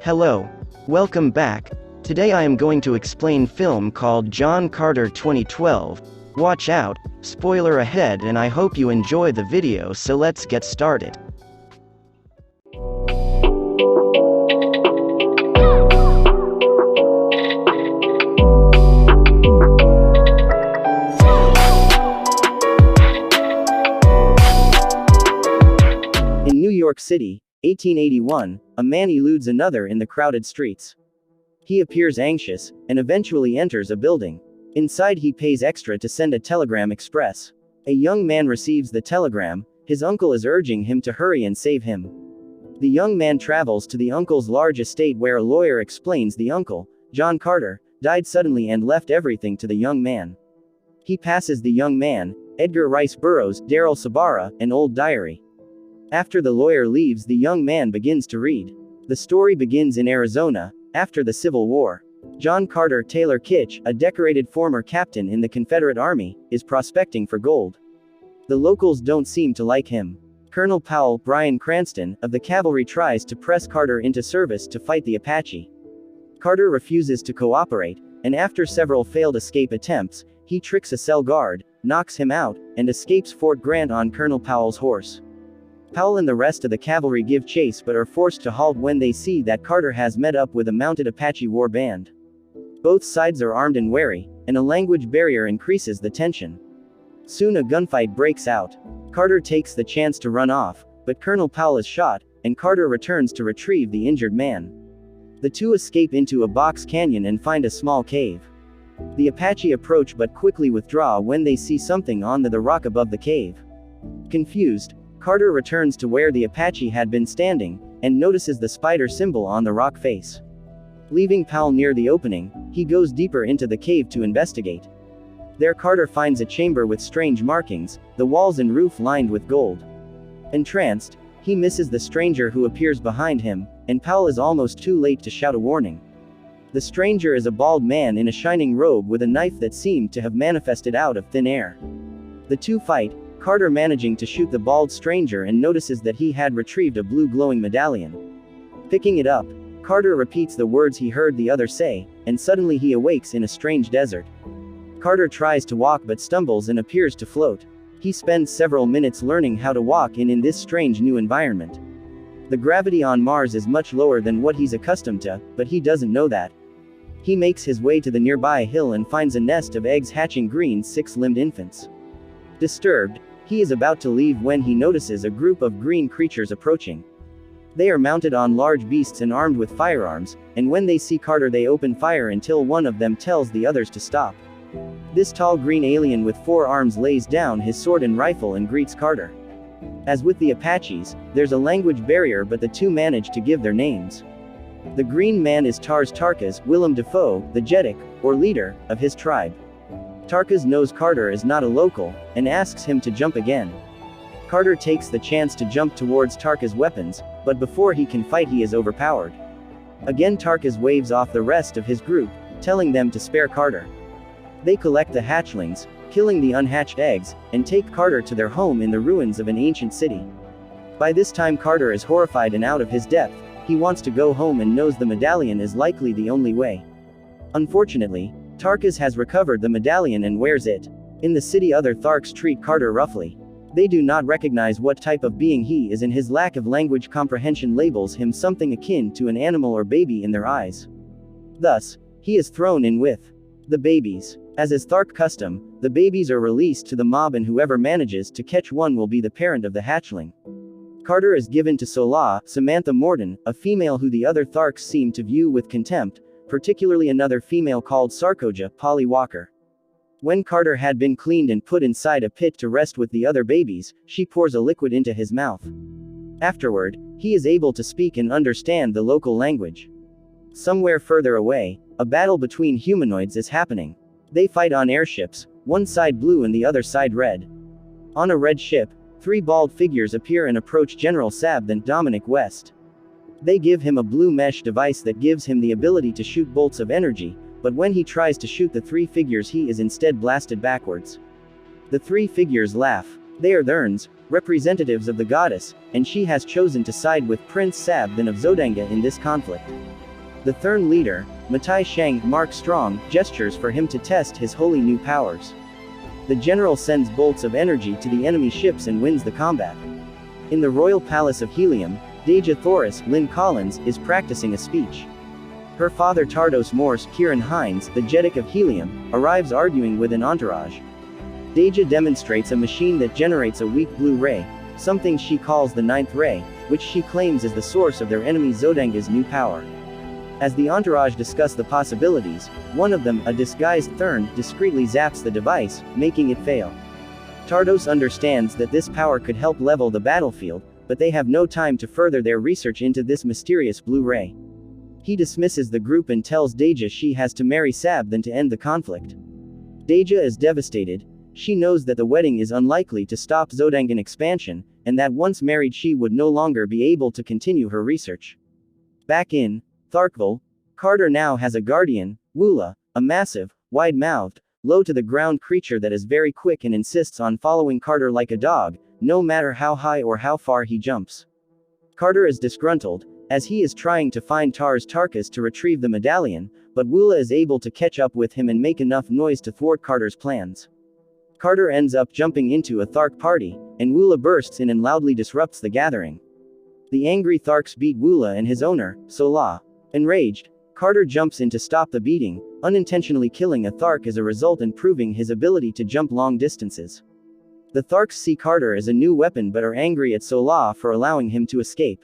Hello. Welcome back. Today I am going to explain film called Jhon Carter 2012. Watch out, spoiler ahead, and I hope you enjoy the video, so let's get started. In New York City, 1881, a man eludes another in the crowded streets. He appears anxious, and eventually enters a building. Inside he pays extra to send a telegram express. A young man receives the telegram. His uncle is urging him to hurry and save him. The young man travels to the uncle's large estate, where a lawyer explains the uncle, Jhon Carter, died suddenly and left everything to the young man. He passes the young man, Edgar Rice Burroughs, Daryl Sabara, an old diary. After the lawyer leaves, the young man begins to read. The story begins in Arizona, after the Civil War. Jhon Carter Taylor Kitsch, a decorated former captain in the Confederate Army, is prospecting for gold. The locals don't seem to like him. Colonel Powell, Bryan Cranston, of the cavalry, tries to press Carter into service to fight the Apache. Carter refuses to cooperate, and after several failed escape attempts, he tricks a cell guard, knocks him out, and escapes Fort Grant on Colonel Powell's horse. Powell and the rest of the cavalry give chase but are forced to halt when they see that Carter has met up with a mounted Apache war band. Both sides are armed and wary, and a language barrier increases the tension. Soon a gunfight breaks out. Carter takes the chance to run off, but Colonel Powell is shot, and Carter returns to retrieve the injured man. The two escape into a box canyon and find a small cave. The Apache approach but quickly withdraw when they see something on the rock above the cave. Confused, Carter returns to where the Apache had been standing, and notices the spider symbol on the rock face. Leaving Powell near the opening, he goes deeper into the cave to investigate. There Carter finds a chamber with strange markings, the walls and roof lined with gold. Entranced, he misses the stranger who appears behind him, and Powell is almost too late to shout a warning. The stranger is a bald man in a shining robe with a knife that seemed to have manifested out of thin air. The two fight, Carter managing to shoot the bald stranger, and notices that he had retrieved a blue glowing medallion. Picking it up, Carter repeats the words he heard the other say, and suddenly he awakes in a strange desert. Carter tries to walk but stumbles and appears to float. He spends several minutes learning how to walk in this strange new environment. The gravity on Mars is much lower than what he's accustomed to, but he doesn't know that. He makes his way to the nearby hill and finds a nest of eggs hatching green six-limbed infants. Disturbed, he is about to leave when he notices a group of green creatures approaching. They are mounted on large beasts and armed with firearms, and when they see Carter they open fire until one of them tells the others to stop. This tall green alien with 4 arms lays down his sword and rifle and greets Carter. As with the Apaches, there's a language barrier, but the two manage to give their names. The green man is Tarkas Willem Dafoe, the Jeddik, or leader, of his tribe. Tarkas knows Carter is not a local, and asks him to jump again. Carter takes the chance to jump towards Tarkas' weapons, but before he can fight he is overpowered. Again Tarkas waves off the rest of his group, telling them to spare Carter. They collect the hatchlings, killing the unhatched eggs, and take Carter to their home in the ruins of an ancient city. By this time Carter is horrified and out of his depth. He wants to go home and knows the medallion is likely the only way. Unfortunately, Tarkas has recovered the medallion and wears it. In the city other Tharks treat Carter roughly. They do not recognize what type of being he is, and his lack of language comprehension labels him something akin to an animal or baby in their eyes. Thus, he is thrown in with the babies. As is Thark custom, the babies are released to the mob, and whoever manages to catch one will be the parent of the hatchling. Carter is given to Sola, Samantha Morton, a female who the other Tharks seem to view with contempt, particularly another female called Sarkoja, Polly Walker. When Carter had been cleaned and put inside a pit to rest with the other babies, she pours a liquid into his mouth. Afterward, he is able to speak and understand the local language. Somewhere further away, a battle between humanoids is happening. They fight on airships, one side blue and the other side red. On a red ship, 3 bald figures appear and approach General Sab and Dominic West. They give him a blue mesh device that gives him the ability to shoot bolts of energy, but when he tries to shoot the 3 figures he is instead blasted backwards. The 3 figures laugh. They are Tharns, representatives of the goddess, and she has chosen to side with Prince Sabdan of Zodanga in this conflict. The Tharn leader, Matai Shang Mark Strong, gestures for him to test his holy new powers. The general sends bolts of energy to the enemy ships and wins the combat. In the royal palace of Helium, Deja Thoris, Lynn Collins, is practicing a speech. Her father Tardos Morse Ciarán Hinds, the Jeddak of Helium, arrives arguing with an entourage. Deja demonstrates a machine that generates a weak blue ray, something she calls the ninth ray, which she claims is the source of their enemy Zodanga's new power. As the entourage discuss the possibilities, one of them, a disguised Tharn, discreetly zaps the device, making it fail. Tardos understands that this power could help level the battlefield, but they have no time to further their research into this mysterious blue ray. He dismisses the group and tells Deja she has to marry Sabdan to end the conflict. Deja is devastated. She knows that the wedding is unlikely to stop Zodangan expansion, and that once married she would no longer be able to continue her research. Back in Tharkville, Carter now has a guardian, Woola, a massive, wide-mouthed, low-to-the-ground creature that is very quick and insists on following Carter like a dog, no matter how high or how far he jumps. Carter is disgruntled, as he is trying to find Tarkas to retrieve the medallion, but Woola is able to catch up with him and make enough noise to thwart Carter's plans. Carter ends up jumping into a Thark party, and Woola bursts in and loudly disrupts the gathering. The angry Tharks beat Woola and his owner, Sola. Enraged, Carter jumps in to stop the beating, unintentionally killing a Thark as a result and proving his ability to jump long distances. The Tharks see Carter as a new weapon but are angry at Sola for allowing him to escape.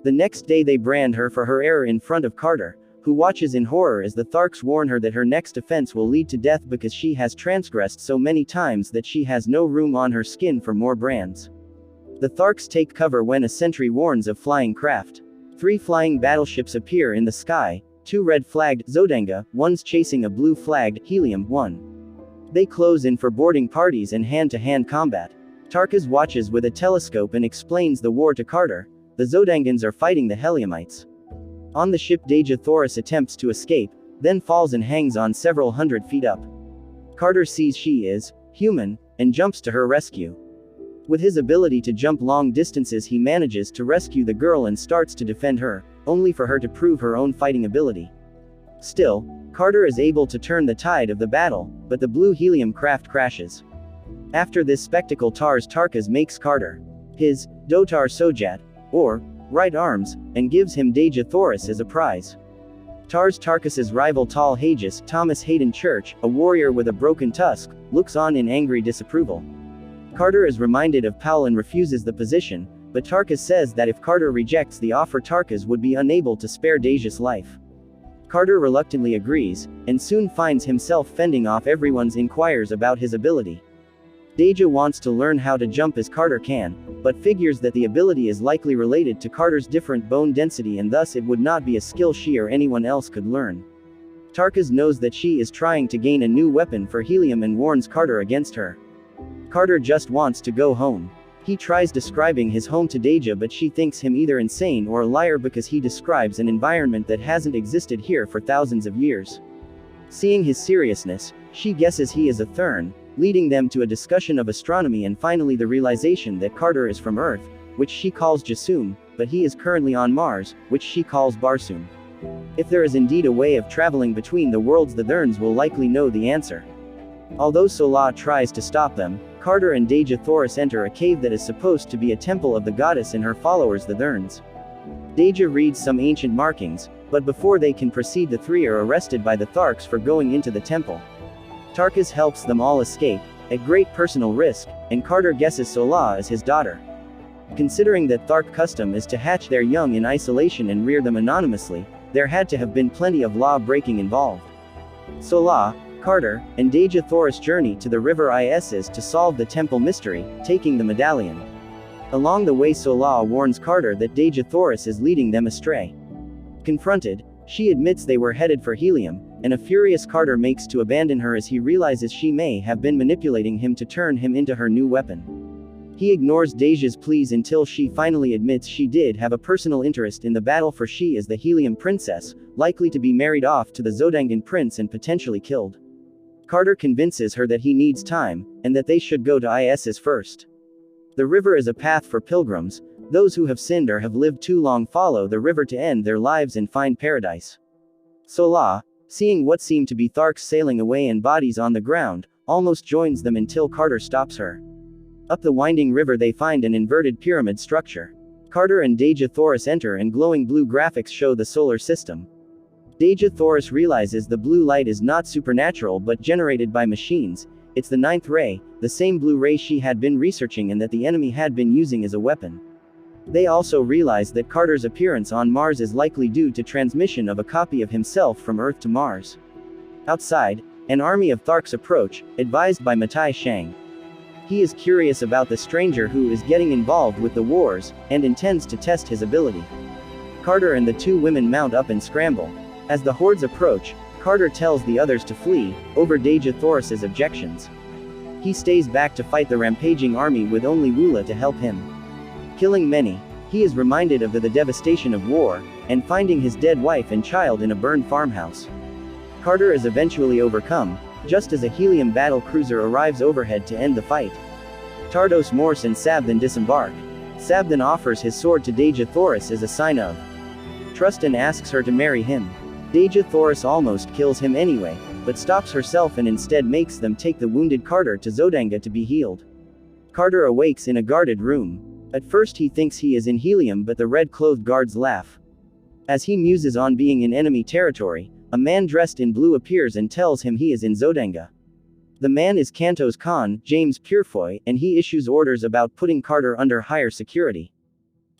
The next day they brand her for her error in front of Carter, who watches in horror as the Tharks warn her that her next offense will lead to death because she has transgressed so many times that she has no room on her skin for more brands. The Tharks take cover when a sentry warns of flying craft. 3 flying battleships appear in the sky, 2 red-flagged Zodanga, one's chasing a blue-flagged Helium-1. They close in for boarding parties and hand-to-hand combat. Tarkas watches with a telescope and explains the war to Carter. The Zodangans are fighting the Heliumites. On the ship Deja Thoris attempts to escape, then falls and hangs on several hundred feet up. Carter sees she is human, and jumps to her rescue. With his ability to jump long distances he manages to rescue the girl and starts to defend her, only for her to prove her own fighting ability. Still, Carter is able to turn the tide of the battle, but the blue helium craft crashes. After this spectacle Tarkas makes Carter his Dotar Sojat, or right arms, and gives him Deja Thoris as a prize. Tarkas's rival Tal Hages, Thomas Hayden Church, a warrior with a broken tusk, looks on in angry disapproval. Carter is reminded of Powell and refuses the position, but Tarkas says that if Carter rejects the offer Tarkas would be unable to spare Deja's life. Carter reluctantly agrees, and soon finds himself fending off everyone's inquiries about his ability. Deja wants to learn how to jump as Carter can, but figures that the ability is likely related to Carter's different bone density and thus it would not be a skill she or anyone else could learn. Tarkas knows that she is trying to gain a new weapon for Helium and warns Carter against her. Carter just wants to go home. He tries describing his home to Deja but she thinks him either insane or a liar because he describes an environment that hasn't existed here for thousands of years. Seeing his seriousness, she guesses he is a Tharn, leading them to a discussion of astronomy and finally the realization that Carter is from Earth, which she calls Jasum, but he is currently on Mars, which she calls Barsoom. If there is indeed a way of traveling between the worlds the Tharns will likely know the answer. Although Sola tries to stop them, Carter and Deja Thoris enter a cave that is supposed to be a temple of the goddess and her followers the Tharns. Deja reads some ancient markings, but before they can proceed the 3 are arrested by the Tharks for going into the temple. Tarkas helps them all escape, at great personal risk, and Carter guesses Sola as his daughter. Considering that Thark custom is to hatch their young in isolation and rear them anonymously, there had to have been plenty of law-breaking involved. Sola, Carter, and Deja Thoris journey to the river Isis to solve the temple mystery, taking the medallion. Along the way Sola warns Carter that Deja Thoris is leading them astray. Confronted, she admits they were headed for Helium, and a furious Carter makes to abandon her as he realizes she may have been manipulating him to turn him into her new weapon. He ignores Deja's pleas until she finally admits she did have a personal interest in the battle for she is the Helium princess, likely to be married off to the Zodangan prince and potentially killed. Carter convinces her that he needs time, and that they should go to Isis first. The river is a path for pilgrims. Those who have sinned or have lived too long follow the river to end their lives and find paradise. Sola, seeing what seem to be Tharks sailing away and bodies on the ground, almost joins them until Carter stops her. Up the winding river they find an inverted pyramid structure. Carter and Deja Thoris enter and glowing blue graphics show the solar system. Deja Thoris realizes the blue light is not supernatural but generated by machines. It's the ninth ray, the same blue ray she had been researching and that the enemy had been using as a weapon. They also realize that Carter's appearance on Mars is likely due to transmission of a copy of himself from Earth to Mars. Outside, an army of Tharks approach, advised by Matai Shang. He is curious about the stranger who is getting involved with the wars, and intends to test his ability. Carter and the two women mount up and scramble. As the hordes approach, Carter tells the others to flee, over Deja Thoris's objections. He stays back to fight the rampaging army with only Wula to help him. Killing many, he is reminded of the devastation of war, and finding his dead wife and child in a burned farmhouse. Carter is eventually overcome, just as a helium battle cruiser arrives overhead to end the fight. Tardos Morse and Sab then disembark. Sab then offers his sword to Deja Thoris as a sign of trust and asks her to marry him. Deja Thoris almost kills him anyway, but stops herself and instead makes them take the wounded Carter to Zodanga to be healed. Carter awakes in a guarded room. At first he thinks he is in helium but the red-clothed guards laugh. As he muses on being in enemy territory, a man dressed in blue appears and tells him he is in Zodanga. The man is Kanto's Khan, James Purefoy, and he issues orders about putting Carter under higher security.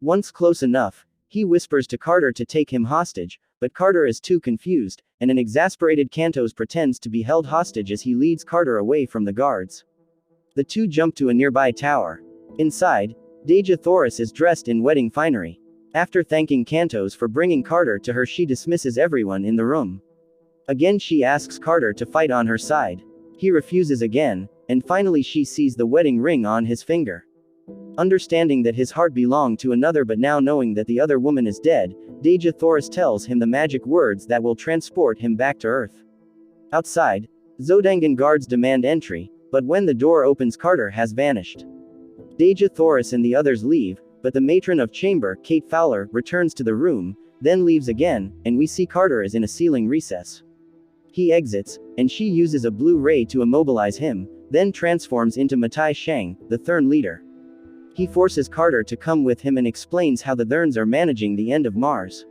Once close enough, he whispers to Carter to take him hostage, but Carter is too confused, and an exasperated Kantos pretends to be held hostage as he leads Carter away from the guards. The two jump to a nearby tower. Inside, Deja Thoris is dressed in wedding finery. After thanking Kantos for bringing Carter to her, she dismisses everyone in the room. Again she asks Carter to fight on her side. He refuses again, and finally she sees the wedding ring on his finger. Understanding that his heart belonged to another but now knowing that the other woman is dead, Deja Thoris tells him the magic words that will transport him back to Earth. Outside, Zodangan guards demand entry, but when the door opens Carter has vanished. Deja Thoris and the others leave, but the matron of chamber, Kate Fowler, returns to the room, then leaves again, and we see Carter is in a ceiling recess. He exits, and she uses a blue ray to immobilize him, then transforms into Matai Shang, the Thurn leader. He forces Carter to come with him and explains how the Thurns are managing the end of Mars.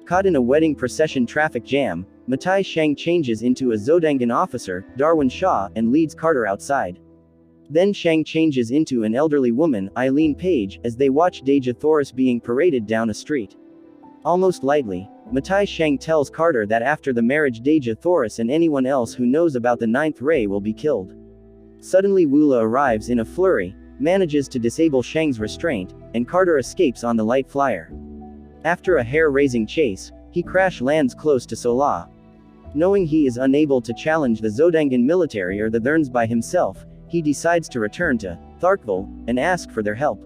Caught in a wedding procession traffic jam, Matai Shang changes into a Zodangan officer, Darwin Shaw, and leads Carter outside. Then Shang changes into an elderly woman, Eileen Page, as they watch Deja Thoris being paraded down a street. Almost lightly, Matai Shang tells Carter that after the marriage Deja Thoris and anyone else who knows about the ninth ray will be killed. Suddenly Wula arrives in a flurry, manages to disable Shang's restraint, and Carter escapes on the light flyer. After a hair-raising chase, he crash lands close to Sola. Knowing he is unable to challenge the Zodangan military or the Thurns by himself, he decides to return to Tharkville and ask for their help.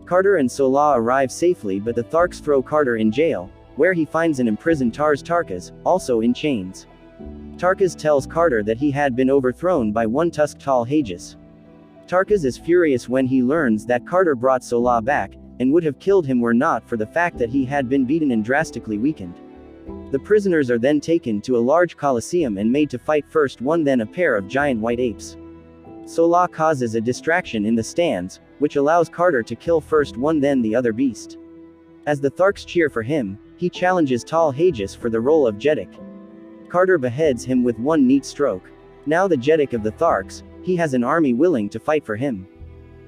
Carter and Sola arrive safely but the Tharks throw Carter in jail, where he finds an imprisoned Tarkas, also in chains. Tarkas tells Carter that he had been overthrown by one tusked tall Hages. Tarkas is furious when he learns that Carter brought Sola back, and would have killed him were not for the fact that he had been beaten and drastically weakened. The prisoners are then taken to a large coliseum and made to fight first one then a pair of giant white apes. Sola causes a distraction in the stands, which allows Carter to kill first one then the other beast. As the Tharks cheer for him, he challenges Tal Hages for the role of Jeddak. Carter beheads him with one neat stroke. Now the Jeddak of the Tharks, he has an army willing to fight for him.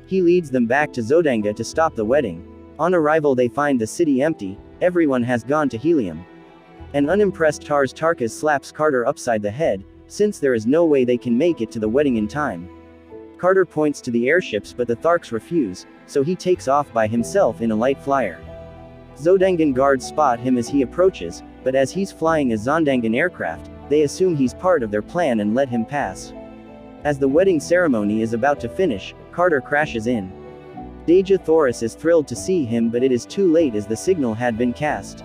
He leads them back to Zodanga to stop the wedding. On arrival they find the city empty, everyone has gone to helium. An unimpressed Tarkas slaps Carter upside the head, since there is no way they can make it to the wedding in time. Carter points to the airships but the Tharks refuse, so he takes off by himself in a light flyer. Zodangan guards spot him as he approaches, but as he's flying a Zondangan aircraft, they assume he's part of their plan and let him pass. As the wedding ceremony is about to finish, Carter crashes in. Deja Thoris is thrilled to see him but it is too late as the signal had been cast.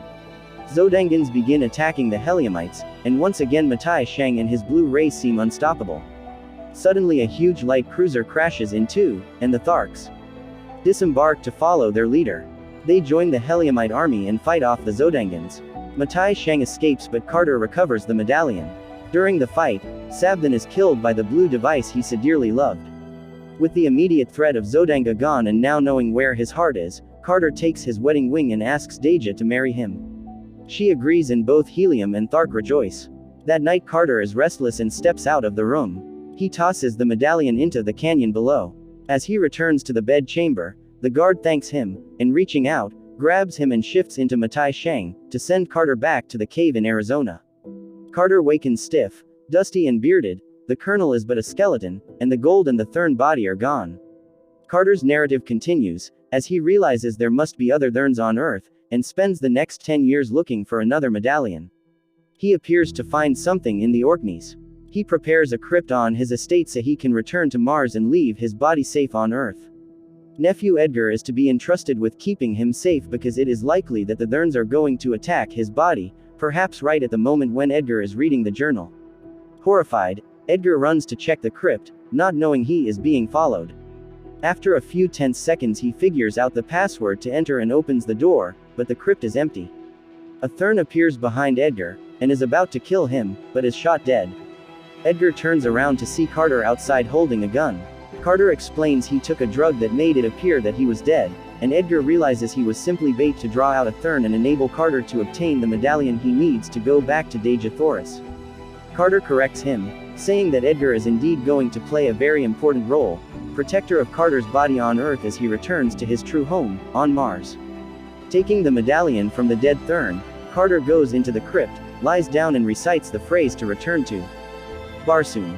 Zodangans begin attacking the Heliumites, and once again Matai Shang and his blue ray seem unstoppable. Suddenly a huge light cruiser crashes in two, and the Tharks disembark to follow their leader. They join the Heliumite army and fight off the Zodangans. Matai Shang escapes, but Carter recovers the medallion. During the fight, Sabthan is killed by the blue device he so dearly loved. With the immediate threat of Zodanga gone and now knowing where his heart is, Carter takes his wedding ring and asks Deja to marry him. She agrees and both Helium and Thark rejoice. That night Carter is restless and steps out of the room. He tosses the medallion into the canyon below. As he returns to the bed chamber, the guard thanks him, and reaching out, grabs him and shifts into Matai Shang, to send Carter back to the cave in Arizona. Carter wakens stiff, dusty and bearded. The colonel is but a skeleton, and the gold and the Thurn body are gone. Carter's narrative continues, as he realizes there must be other Thurns on Earth, and spends the next 10 years looking for another medallion. He appears to find something in the Orkneys. He prepares a crypt on his estate so he can return to Mars and leave his body safe on Earth. Nephew Edgar is to be entrusted with keeping him safe because it is likely that the Thurns are going to attack his body, perhaps right at the moment when Edgar is reading the journal. Horrified, Edgar runs to check the crypt, not knowing he is being followed. After a few tense seconds he figures out the password to enter and opens the door, but the crypt is empty. A Thurn appears behind Edgar, and is about to kill him, but is shot dead. Edgar turns around to see Carter outside holding a gun. Carter explains he took a drug that made it appear that he was dead, and Edgar realizes he was simply bait to draw out a Thurn and enable Carter to obtain the medallion he needs to go back to Deja Thoris. Carter corrects him, saying that Edgar is indeed going to play a very important role, protector of Carter's body on Earth as he returns to his true home, on Mars. Taking the medallion from the dead Thurn, Carter goes into the crypt, lies down and recites the phrase to return to Barsoom.